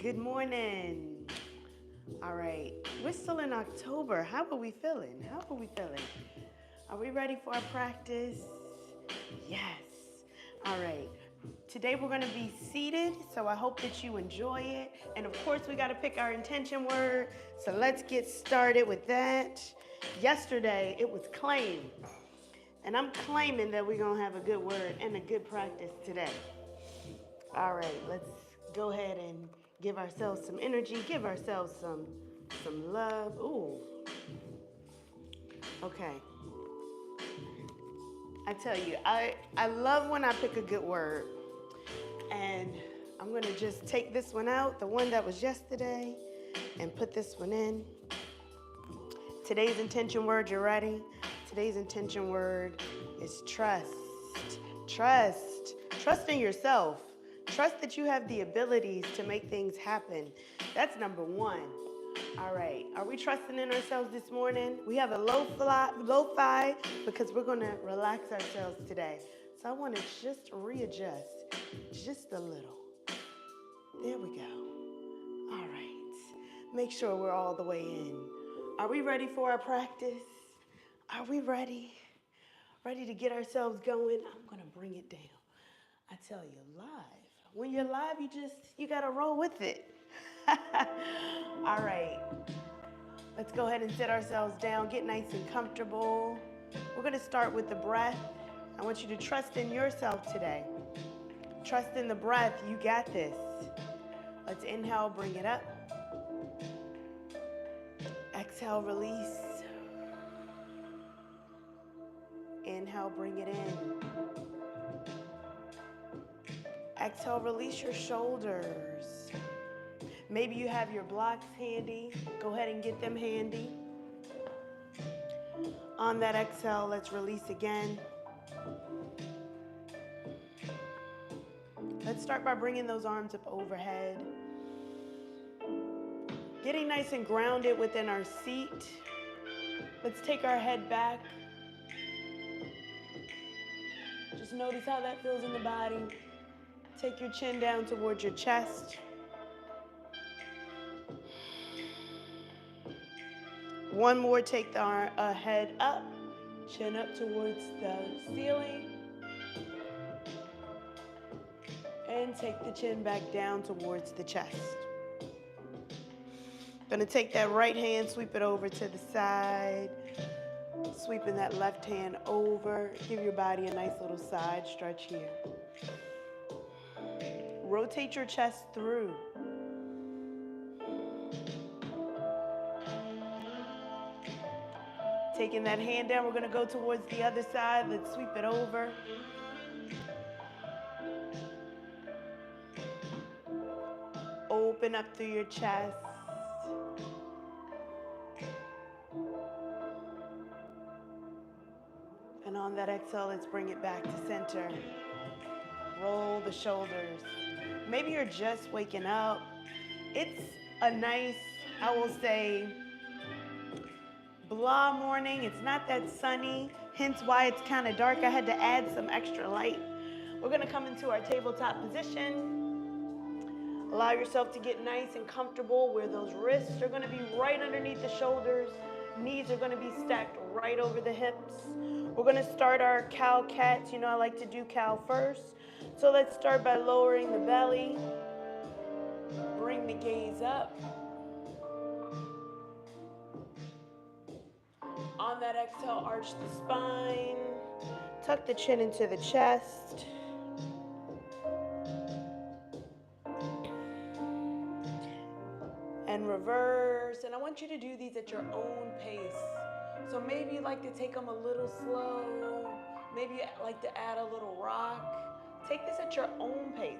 Good morning. All right, we're still in October. How are we feeling? Are we ready for our practice? Yes. All right. Today we're going to be seated, so I hope that you enjoy it. And of course, we got to pick our intention word. So let's get started with that. Yesterday, it was claim. And I'm claiming that we're going to have a good word and a good practice today. All right, let's go ahead and give ourselves some energy, give ourselves some love. Ooh. Okay. I tell you, I love when I pick a good word. And I'm going to just take this one out, the one that was yesterday, and put this one in. Today's intention word, you ready? Today's intention word is trust. Trust. Trust in yourself. Trust that you have the abilities to make things happen. That's number one. All right. Are we trusting in ourselves this morning? We have a lo-fi because we're going to relax ourselves today. So I want to just readjust just a little. There we go. All right. Make sure we're all the way in. Are we ready for our practice? Are we ready? Ready to get ourselves going? I'm going to bring it down. I tell you, live. When you're live, you got to roll with it. All right. Let's go ahead and sit ourselves down. Get nice and comfortable. We're going to start with the breath. I want you to trust in yourself today. Trust in the breath. You got this. Let's inhale, bring it up. Exhale, release. Inhale, bring it in. Exhale, release your shoulders. Maybe you have your blocks handy. Go ahead and get them handy. On that exhale, let's release again. Let's start by bringing those arms up overhead. Getting nice and grounded within our seat. Let's take our head back. Just notice how that feels in the body. Take your chin down towards your chest. One more, take the head up, chin up towards the ceiling. And take the chin back down towards the chest. Gonna take that right hand, sweep it over to the side. Sweeping that left hand over. Give your body a nice little side stretch here. Rotate your chest through. Taking that hand down, we're gonna go towards the other side. Let's sweep it over. Open up through your chest. And on that exhale, let's bring it back to center. Roll the shoulders. Maybe you're just waking up. It's a nice, I will say, blah morning. It's not that sunny, hence why it's kind of dark. I had to add some extra light. We're going to come into our tabletop position. Allow yourself to get nice and comfortable where those wrists are going to be right underneath the shoulders. Knees are going to be stacked right over the hips. We're going to start our cow cats. You know I like to do cow first. So let's start by lowering the belly. Bring the gaze up. On that exhale, arch the spine. Tuck the chin into the chest. And reverse. And I want you to do these at your own pace. So maybe you like to take them a little slow. Maybe you like to add a little rock. Take this at your own pace.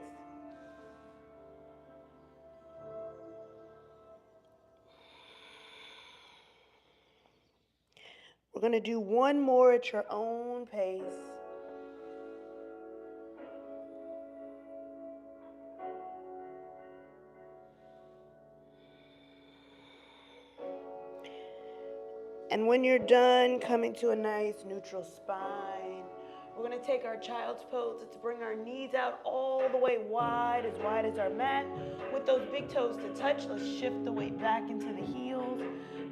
We're going to do one more at your own pace. And when you're done, coming to a nice neutral spine, We're going to take our child's pose. Let's bring our knees out all the way wide as our mat. With those big toes to touch, let's shift the weight back into the heels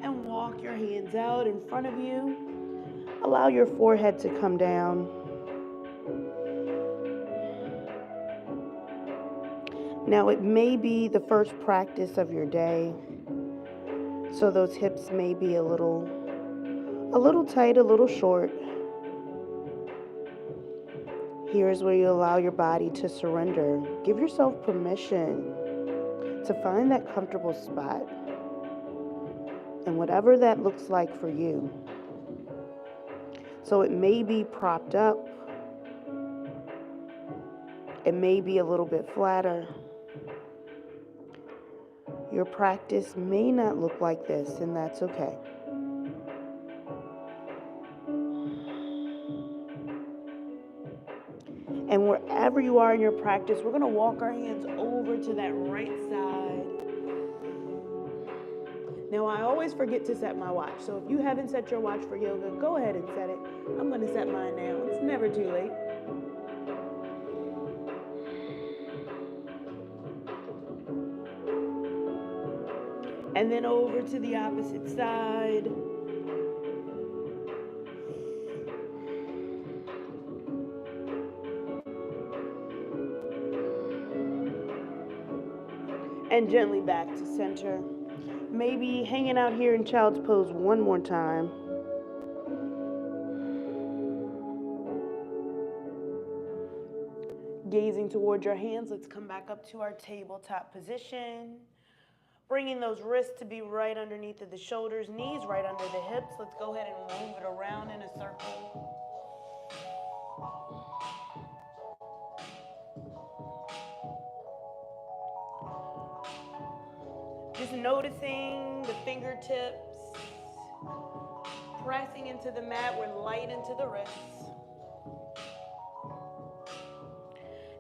and walk your hands out in front of you. Allow your forehead to come down. Now, it may be the first practice of your day, so those hips may be a little tight, a little short. Here's where you allow your body to surrender. Give yourself permission to find that comfortable spot, and whatever that looks like for you. So it may be propped up. It may be a little bit flatter. Your practice may not look like this, and that's okay. And wherever you are in your practice, we're going to walk our hands over to that right side. Now, I always forget to set my watch. So if you haven't set your watch for yoga, go ahead and set it. I'm going to set mine now. It's never too late. And then over to the opposite side. And gently back to center. Maybe hanging out here in child's pose one more time. Gazing towards your hands, let's come back up to our tabletop position. Bringing those wrists to be right underneath of the shoulders, knees right under the hips. Let's go ahead and move it around in a circle. Just noticing the fingertips pressing into the mat. We're light into the wrists.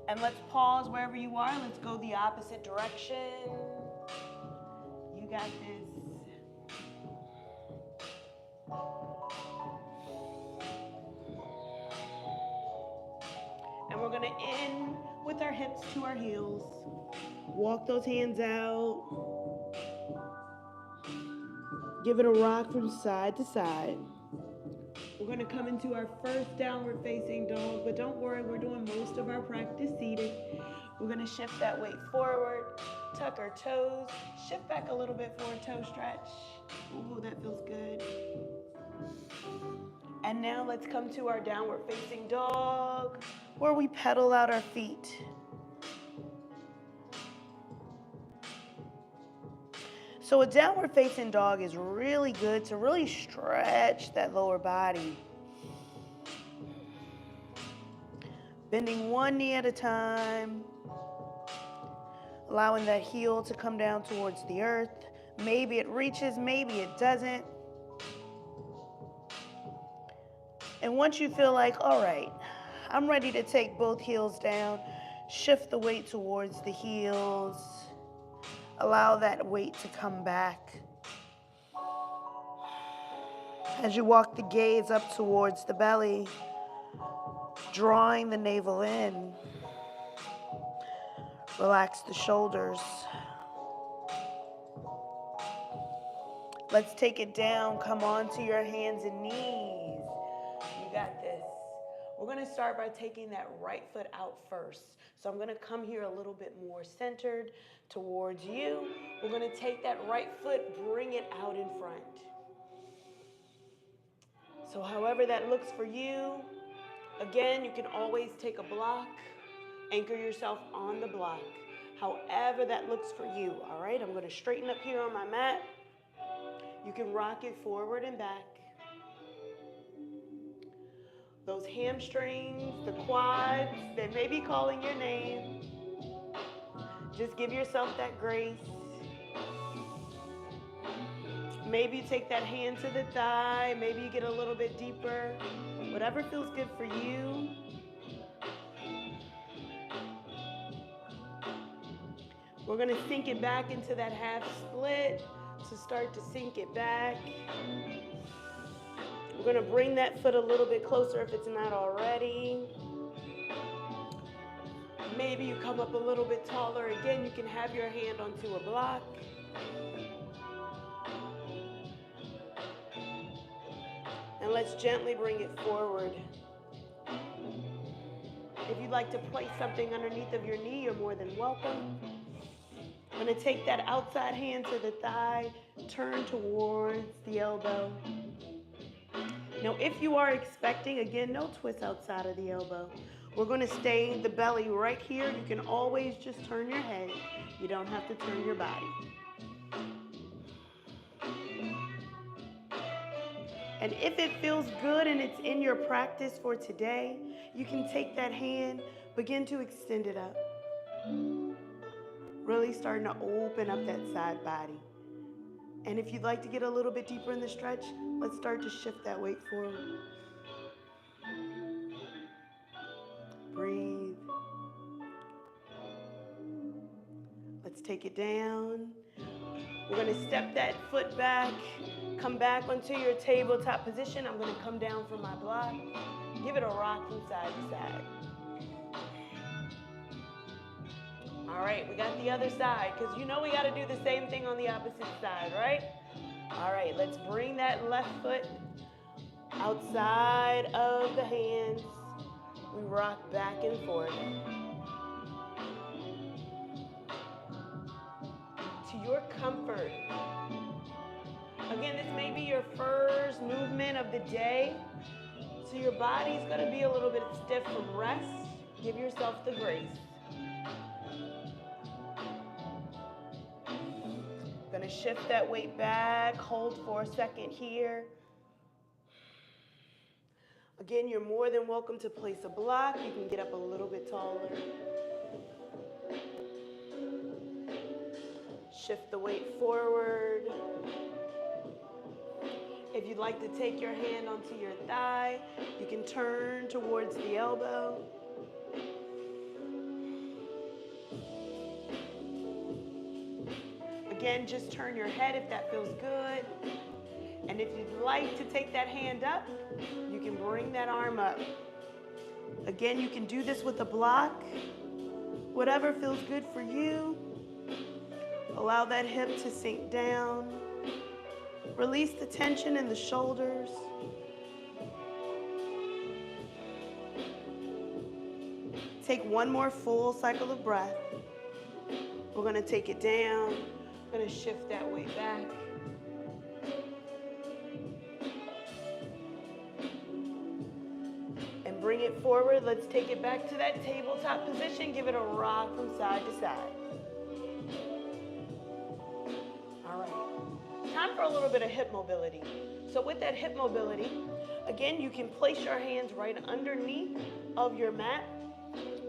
And let's pause wherever you are. Let's go the opposite direction. You got this. And we're going to end with our hips to our heels. Walk those hands out. Give it a rock from side to side. We're going to come into our first downward facing dog, but don't worry, we're doing most of our practice seated. We're going to shift that weight forward, tuck our toes, shift back a little bit for a toe stretch. Ooh, that feels good. And now let's come to our downward facing dog, where we pedal out our feet. So a downward facing dog is really good to really stretch that lower body. Bending one knee at a time, allowing that heel to come down towards the earth. Maybe it reaches, maybe it doesn't. And once you feel like, all right, I'm ready to take both heels down, shift the weight towards the heels. Allow that weight to come back. As you walk the gaze up towards the belly, drawing the navel in. Relax the shoulders. Let's take it down. Come onto your hands and knees. You got this. We're going to start by taking that right foot out first. So I'm going to come here a little bit more centered towards you. We're going to take that right foot, bring it out in front. So however that looks for you, again, you can always take a block, anchor yourself on the block. However that looks for you, all right? I'm going to straighten up here on my mat. You can rock it forward and back. Those hamstrings, the quads, they may be calling your name. Just give yourself that grace. Maybe you take that hand to the thigh. Maybe you get a little bit deeper. Whatever feels good for you. We're going to sink it back into that half split to start to sink it back. We're gonna bring that foot a little bit closer if it's not already. Maybe you come up a little bit taller. Again, you can have your hand onto a block. And let's gently bring it forward. If you'd like to place something underneath of your knee, you're more than welcome. I'm going to take that outside hand to the thigh, turn towards the elbow. Now, if you are expecting, again, no twist outside of the elbow. We're going to stay the belly right here. You can always just turn your head. You don't have to turn your body. And if it feels good and it's in your practice for today, you can take that hand, begin to extend it up. Really starting to open up that side body. And if you'd like to get a little bit deeper in the stretch, let's start to shift that weight forward. Breathe. Let's take it down. We're going to step that foot back, come back onto your tabletop position. I'm going to come down from my block. Give it a rock from side to side. All right, we got the other side, because you know we got to do the same thing on the opposite side, right? All right, let's bring that left foot outside of the hands. We rock back and forth. To your comfort. Again, this may be your first movement of the day, so your body's going to be a little bit stiff from rest. Give yourself the grace. Going to shift that weight back, hold for a second here. Again, you're more than welcome to place a block. You can get up a little bit taller. Shift the weight forward. If you'd like to take your hand onto your thigh, you can turn towards the elbow. Again, just turn your head if that feels good. And if you'd like to take that hand up, you can bring that arm up. Again, you can do this with a block. Whatever feels good for you. Allow that hip to sink down. Release the tension in the shoulders. Take one more full cycle of breath. We're going to take it down. We're going to shift that weight back. And bring it forward. Let's take it back to that tabletop position. Give it a rock from side to side. All right. Time for a little bit of hip mobility. So with that hip mobility, again, you can place your hands right underneath of your mat.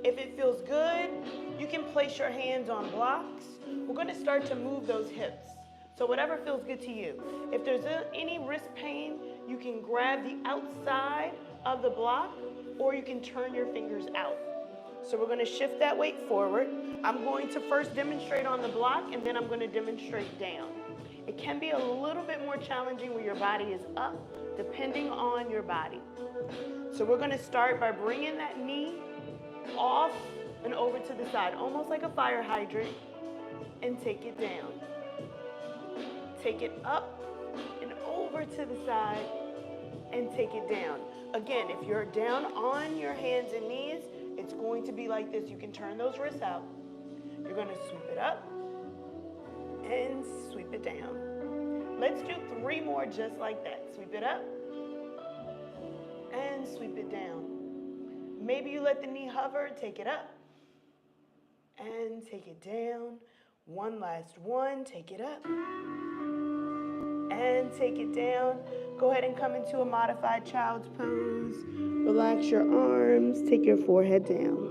If it feels good, you can place your hands on blocks. We're going to start to move those hips. So whatever feels good to you. If there's any wrist pain, you can grab the outside of the block, or you can turn your fingers out. So we're going to shift that weight forward. I'm going to first demonstrate on the block, and then I'm going to demonstrate down. It can be a little bit more challenging when your body is up, depending on your body. So we're going to start by bringing that knee off and over to the side, almost like a fire hydrant, and take it down. Take it up and over to the side and take it down. Again, if you're down on your hands and knees, it's going to be like this. You can turn those wrists out. You're going to sweep it up and sweep it down. Let's do 3 more just like that. Sweep it up and sweep it down. Maybe you let the knee hover, take it up and take it down. One last one, take it up and take it down. Go ahead and come into a modified child's pose. Relax your arms, take your forehead down.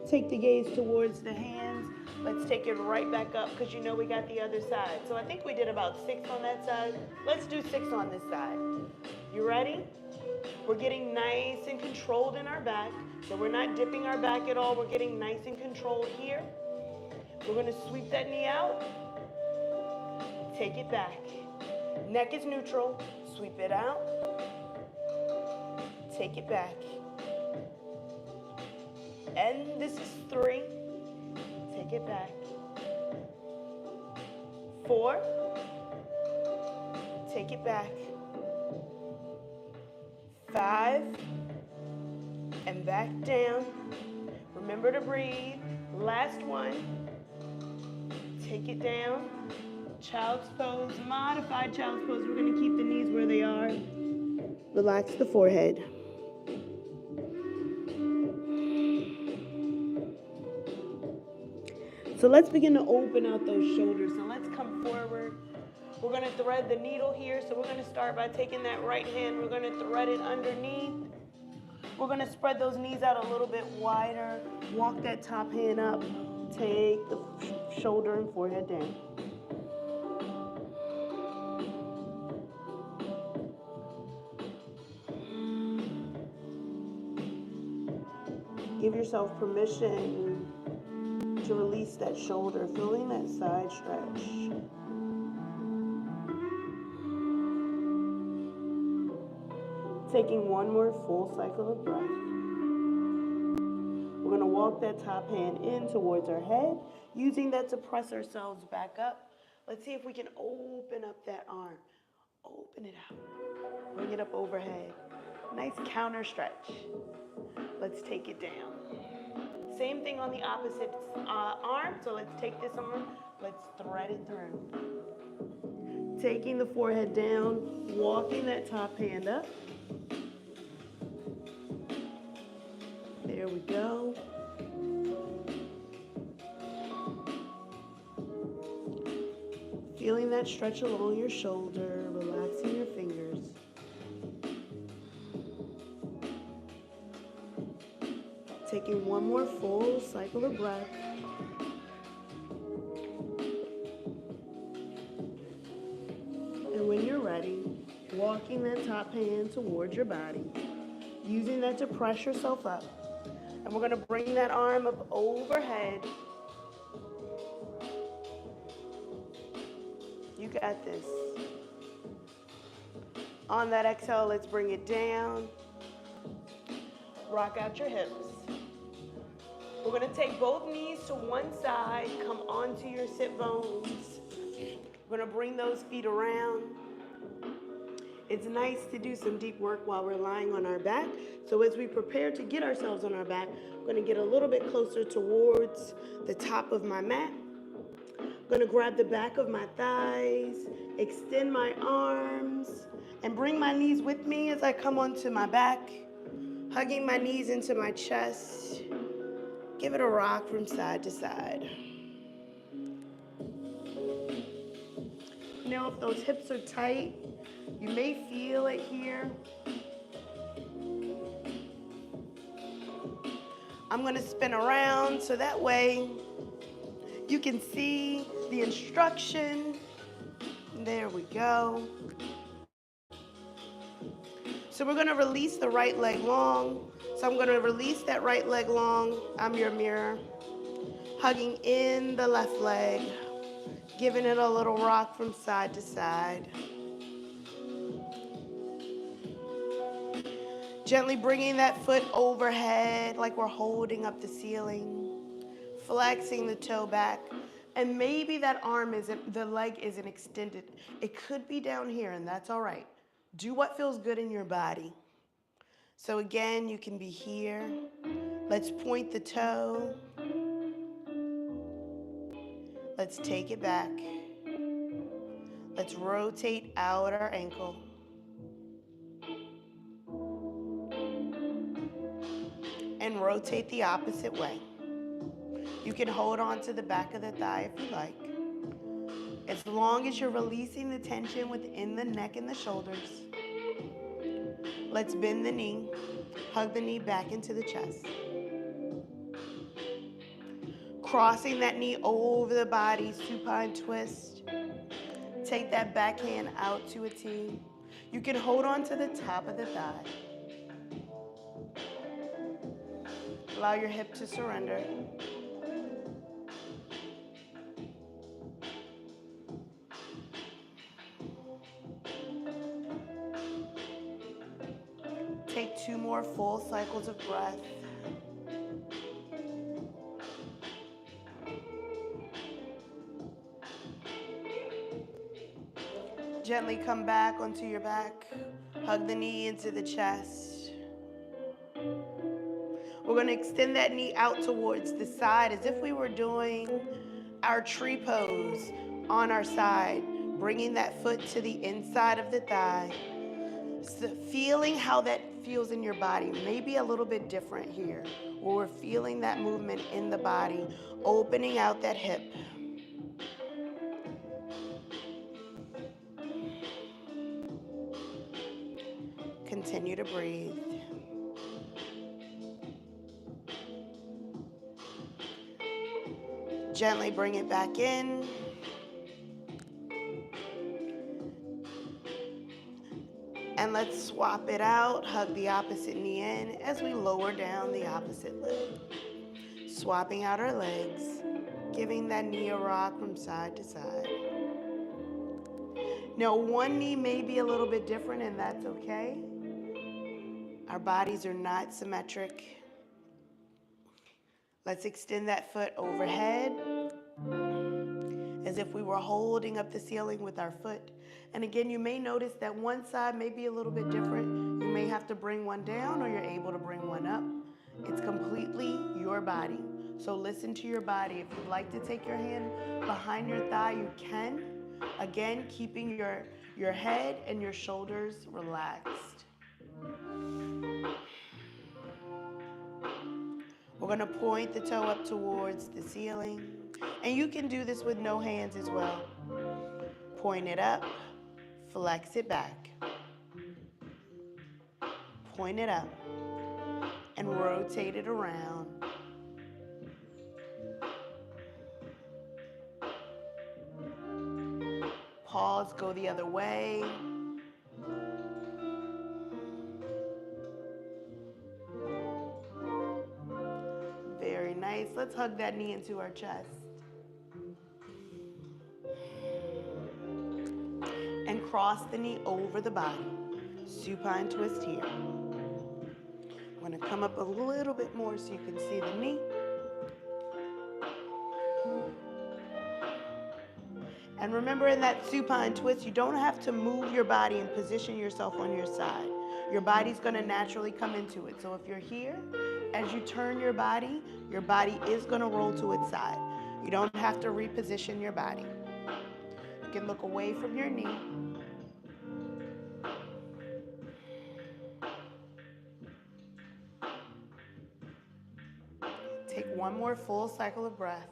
Take the gaze towards the hands. Let's take it right back up because you know we got the other side. So I think we did about 6 on that side. Let's do 6 on this side. You ready? We're getting nice and controlled in our back. So we're not dipping our back at all. We're getting nice and controlled here. We're going to sweep that knee out Take it back. Neck is neutral. Sweep it out. Take it back. And this is 3. Take it back. 4. Take it back. 5. And back down. Remember to breathe. Last one. Take it down. Child's pose, modified child's pose. We're going to keep the knees where they are. Relax the forehead. So let's begin to open out those shoulders. So let's come forward. We're going to thread the needle here. So we're going to start by taking that right hand. We're going to thread it underneath. We're going to spread those knees out a little bit wider. Walk that top hand up. Take the shoulder and forehead down. Give yourself permission to release that shoulder, feeling that side stretch. Taking one more full cycle of breath. We're going to walk that top hand in towards our head, using that to press ourselves back up. Let's see if we can open up that arm. Open it out. Bring it up overhead. Nice counter stretch. Let's take it down. Same thing on the opposite arm. So let's take this arm. Let's thread it through. Taking the forehead down, walking that top hand up. There we go. Feeling that stretch along your shoulder, relaxing your fingers. Taking one more full cycle of breath. And when you're ready, walking that top hand towards your body, using that to press yourself up. And we're going to bring that arm up overhead. You got this. On that exhale, let's bring it down. Rock out your hips. We're going to take both knees to one side, come onto your sit bones. We're going to bring those feet around. It's nice to do some deep work while we're lying on our back. So as we prepare to get ourselves on our back, I'm going to get a little bit closer towards the top of my mat. I'm going to grab the back of my thighs, extend my arms, and bring my knees with me as I come onto my back, hugging my knees into my chest. Give it a rock from side to side. Now, if those hips are tight, you may feel it here. I'm going to spin around so that way you can see the instruction. There we go. So we're going to release the right leg long. So I'm going to release that right leg long. I'm your mirror. Hugging in the left leg. Giving it a little rock from side to side. Gently bringing that foot overhead like we're holding up the ceiling. Flexing the toe back. And maybe that arm isn't, the leg isn't extended. It could be down here, and that's all right. Do what feels good in your body. So again, you can be here. Let's point the toe. Let's take it back. Let's rotate out our ankle. And rotate the opposite way. You can hold on to the back of the thigh if you like. As long as you're releasing the tension within the neck and the shoulders. Let's bend the knee. Hug the knee back into the chest. Crossing that knee over the body, supine twist. Take that back hand out to a T. You can hold on to the top of the thigh. Allow your hip to surrender. more full cycles of breath. Gently come back onto your back. Hug the knee into the chest. We're going to extend that knee out towards the side as if we were doing our tree pose on our side, bringing that foot to the inside of the thigh. So feeling how that feels in your body, maybe a little bit different here, where we're feeling that movement in the body, opening out that hip. Continue to breathe. Gently bring it back in. And let's swap it out. Hug the opposite knee in as we lower down the opposite leg. Swapping out our legs, giving that knee a rock from side to side. Now, one knee may be a little bit different, and that's okay. Our bodies are not symmetric. Let's extend that foot overhead as if we were holding up the ceiling with our foot. And again, you may notice that one side may be a little bit different. You may have to bring one down or you're able to bring one up. It's completely your body. So listen to your body. If you'd like to take your hand behind your thigh, you can. Again, keeping your head and your shoulders relaxed. We're going to point the toe up towards the ceiling. And you can do this with no hands as well. Point it up, flex it back. Point it up and rotate it around. Pause, go the other way. Very nice. Let's hug that knee into our chest. And cross the knee over the body. Supine twist here. I'm going to come up a little bit more so you can see the knee. And remember, in that supine twist, you don't have to move your body and position yourself on your side. Your body's going to naturally come into it. So if you're here, as you turn your body is going to roll to its side. You don't have to reposition your body. You can look away from your knee. Take one more full cycle of breath.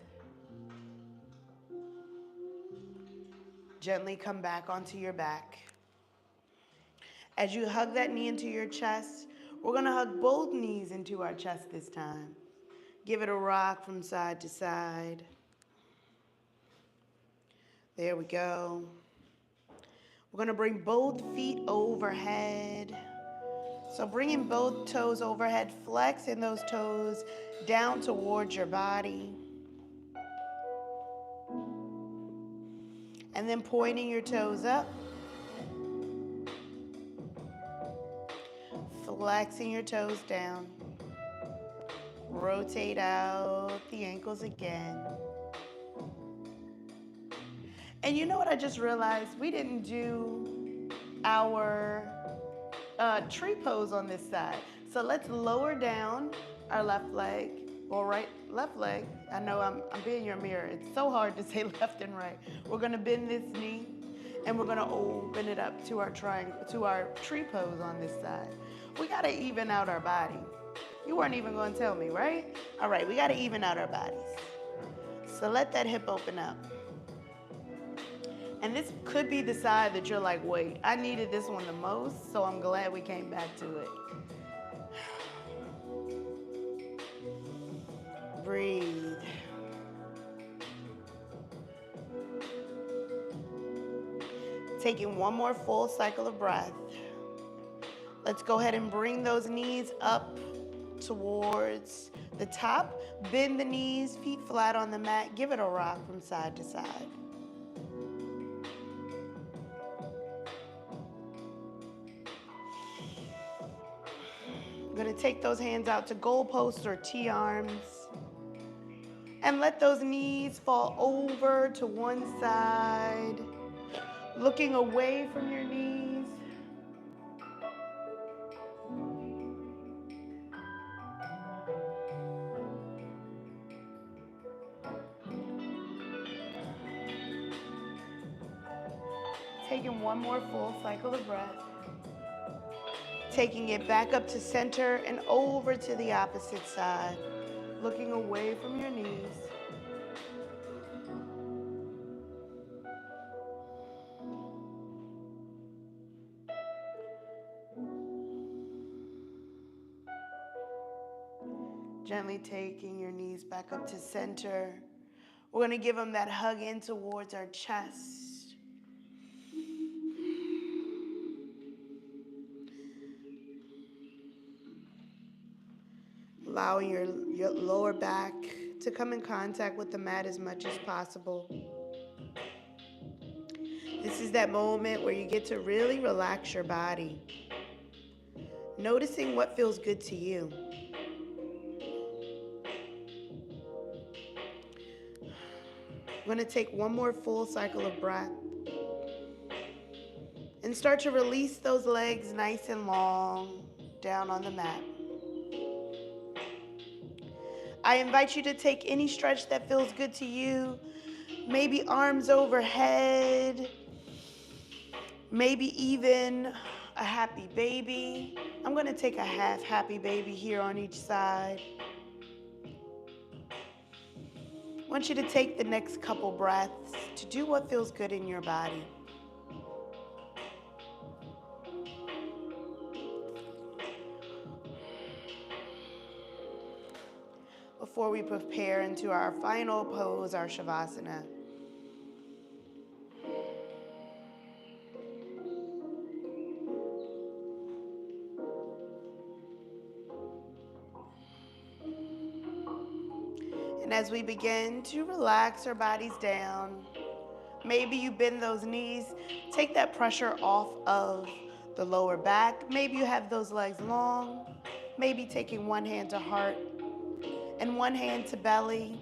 Gently come back onto your back. As you hug that knee into your chest, we're going to hug both knees into our chest this time. Give it a rock from side to side. There we go. We're going to bring both feet overhead. So bringing both toes overhead, flexing those toes down towards your body. And then pointing your toes up. Flexing your toes down. Rotate out the ankles again. And you know what I just realized? We didn't do our tree pose on this side. So let's lower down our left leg, or left leg. I know I'm being your mirror. It's so hard to say left and right. We're gonna bend this knee and we're gonna open it up to our triangle, to our tree pose on this side. We gotta even out our body. You weren't even gonna tell me, right? All right, we gotta even out our bodies. So let that hip open up. And this could be the side that you're like, wait, I needed this one the most, so I'm glad we came back to it. Breathe. Taking one more full cycle of breath. Let's go ahead and bring those knees up towards the top. Bend the knees, feet flat on the mat. Give it a rock from side to side. We're going to take those hands out to goalposts or T-arms. And let those knees fall over to one side, looking away from your knees. Taking one more full cycle of breath. Taking it back up to center and over to the opposite side, looking away from your knees. Gently taking your knees back up to center. We're going to give them that hug in towards our chest. Allowing your lower back to come in contact with the mat as much as possible. This is that moment where you get to really relax your body, noticing what feels good to you. I'm going to take one more full cycle of breath and start to release those legs nice and long down on the mat. I invite you to take any stretch that feels good to you. Maybe arms overhead, maybe even a happy baby. I'm going to take a half happy baby here on each side. I want you to take the next couple breaths to do what feels good in your body. Before we prepare into our final pose, our Shavasana. And as we begin to relax our bodies down, maybe you bend those knees, take that pressure off of the lower back. Maybe you have those legs long, maybe taking one hand to heart and one hand to belly,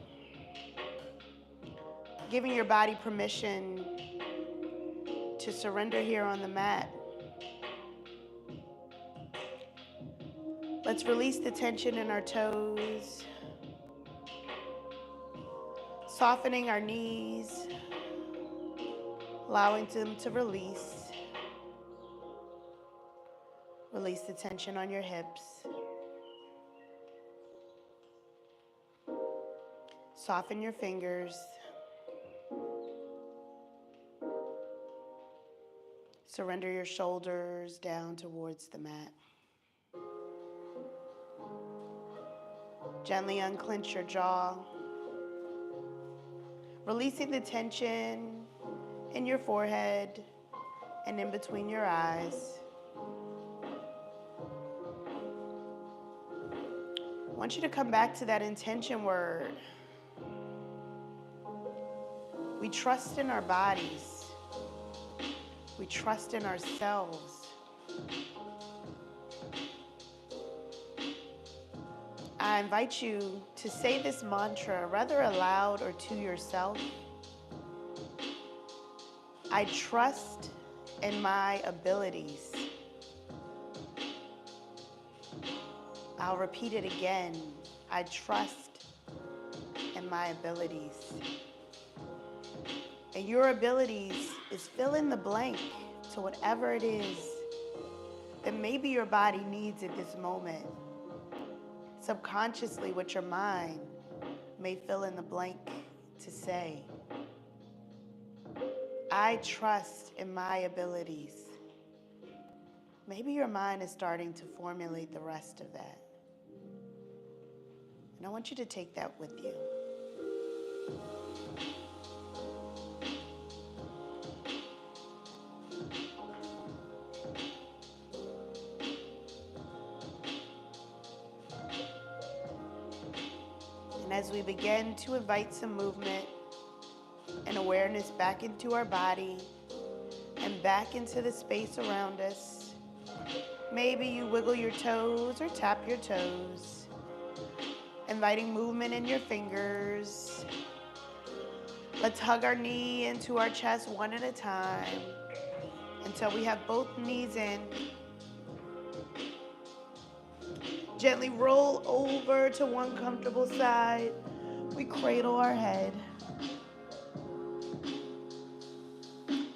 giving your body permission to surrender here on the mat. Let's release the tension in our toes, softening our knees, allowing them to release. Release the tension on your hips. Soften your fingers. Surrender your shoulders down towards the mat. Gently unclench your jaw, releasing the tension in your forehead and in between your eyes. I want you to come back to that intention word. We trust in our bodies. We trust in ourselves. I invite you to say this mantra, whether aloud or to yourself. I trust in my abilities. I'll repeat it again. I trust in my abilities. And your abilities is fill in the blank to whatever it is that maybe your body needs at this moment. Subconsciously, what your mind may fill in the blank to say. I trust in my abilities. Maybe your mind is starting to formulate the rest of that. And I want you to take that with you. And as we begin to invite some movement and awareness back into our body and back into the space around us, Maybe you wiggle your toes or tap your toes, inviting movement in your fingers. Let's hug our knee into our chest one at a time until we have both knees in. Gently roll over to one comfortable side. We cradle our head.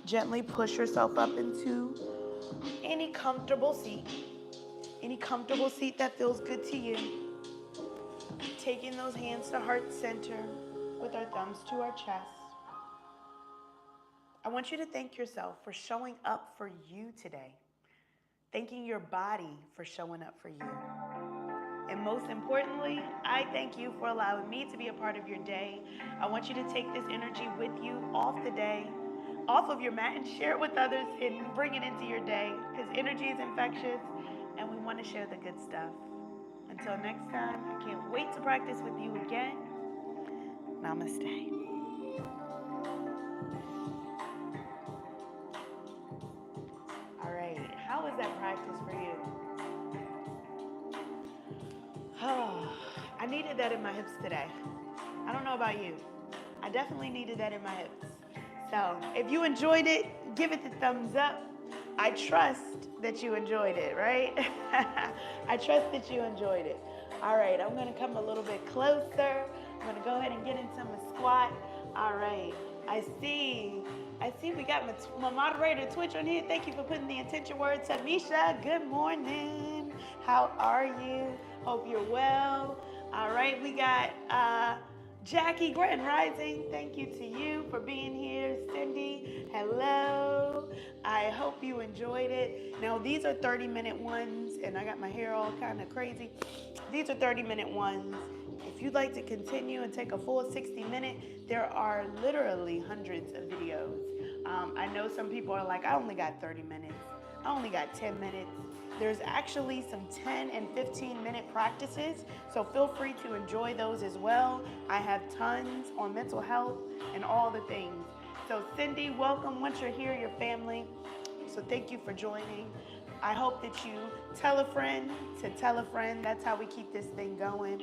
Gently push yourself up into any comfortable seat. Any comfortable seat that feels good to you. Taking those hands to heart center with our thumbs to our chest. I want you to thank yourself for showing up for you today. Thanking your body for showing up for you. And most importantly, I thank you for allowing me to be a part of your day. I want you to take this energy with you off the day, off of your mat, and share it with others and bring it into your day, because energy is infectious and we want to share the good stuff. Until next time, I can't wait to practice with you again. Namaste. All right, how was that practice for you? I needed that in my hips today. I don't know about you. I definitely needed that in my hips. So if you enjoyed it, give it the thumbs up. I trust that you enjoyed it, right? I trust that you enjoyed it. All right, I'm gonna come a little bit closer. I'm gonna go ahead and get into my squat. All right, I see we got my moderator Twitch on here. Thank you for putting the intention word. Tamisha, good morning. How are you? Hope you're well. All right, we got Jackie, Grand Rising, thank you to you for being here. Cindy, hello. I hope you enjoyed it. Now, these are 30-minute ones, and I got my hair all kind of crazy. These are 30-minute ones. If you'd like to continue and take a full 60-minute, there are literally hundreds of videos. I know some people are like, I only got 30 minutes. I only got 10 minutes. There's actually some 10 and 15-minute practices, so feel free to enjoy those as well. I have tons on mental health and all the things. So Cindy, welcome. Once you're here, your family. So thank you for joining. I hope that you tell a friend to tell a friend. That's how we keep this thing going.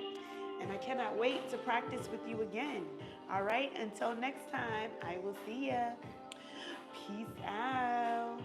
And I cannot wait to practice with you again. All right, until next time, I will see ya. Peace out.